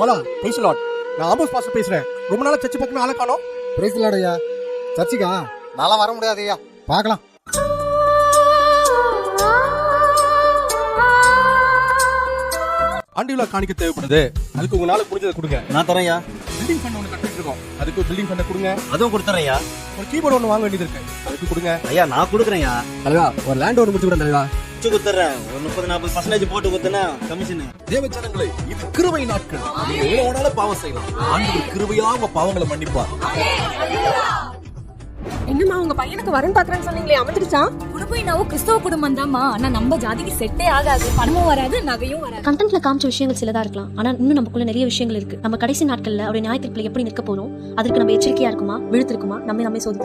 தோலா price Lord. நான் Amos pastor பேசுறேன். ரொம்ப நாளா சர்ச்சு பக்கம் ஆளை காணோம். பிரைஸ் லார்ட் ஐயா. சர்ச்சுக்கா நான்லாம் வர முடியாது ஐயா. பார்க்கலாம். ஆண்டு விழா காணிக்க தேவைப்படுது. அதுக்கு உங்க நாளுக்கு முடிஞ்சதை கொடுங்க. நான் தரேன் ஐயா. பில்டிங் ஃபண்ட் ஒன்று கட்டிட்டு இருக்கோம். அதுக்கு பில்டிங் ஃபண்டை கொடுங்க. அதுவும் கொடுத்துறேன் ஐயா. ஒரு கீபோர்டு ஒன்று வாங்க வேண்டியது இருக்கு. அதுக்கு கொடுங்க. ஐயா நான் கொடுக்குறேன் ஐயா. தலைவா ஒரு லேண்ட் ஒன்று முடிச்சு விட தலைவா. கொடுத்துறேன். ஒரு 30-40% போட்டு கொடுத்தேன்னா கமிஷன். தேவச்சனங்களே, இது கிருபை நாட்கள். நீங்க எவ்வளவு வேணாலும் பாவம் செய்யலாம். ஆண்டவர் கிருபையா உங்க பாவங்களை மன்னிப்பார். என்னம்மா உங்க பையனுக்கு வரன் பாக்குறேன்னு சொன்னீங்களே, அமைஞ்சிருச்சா? குடும்பம் கிறிஸ்தவ குடும்பம் தான்மா. ஆனா நம்ம ஜாதிக்கு செட்டே ஆகாது. பணமும் வராது, நகையும் வராது. கண்டென்ட்ல காமிச்ச விஷயங்கள் சிலதா இருக்கலாம். ஆனா இன்னும் நமக்குள்ள நிறைய விஷயங்கள் இருக்கு. நம்ம கடைசி நாட்கள்ல அவருடைய நியாயத்தீர்ப்புல எப்படி நிற்க போறோம், அதற்கு நம்ம எச்சரிக்கையா இருக்குமா, விழுத்திருக்குமா, நம்ம சோதி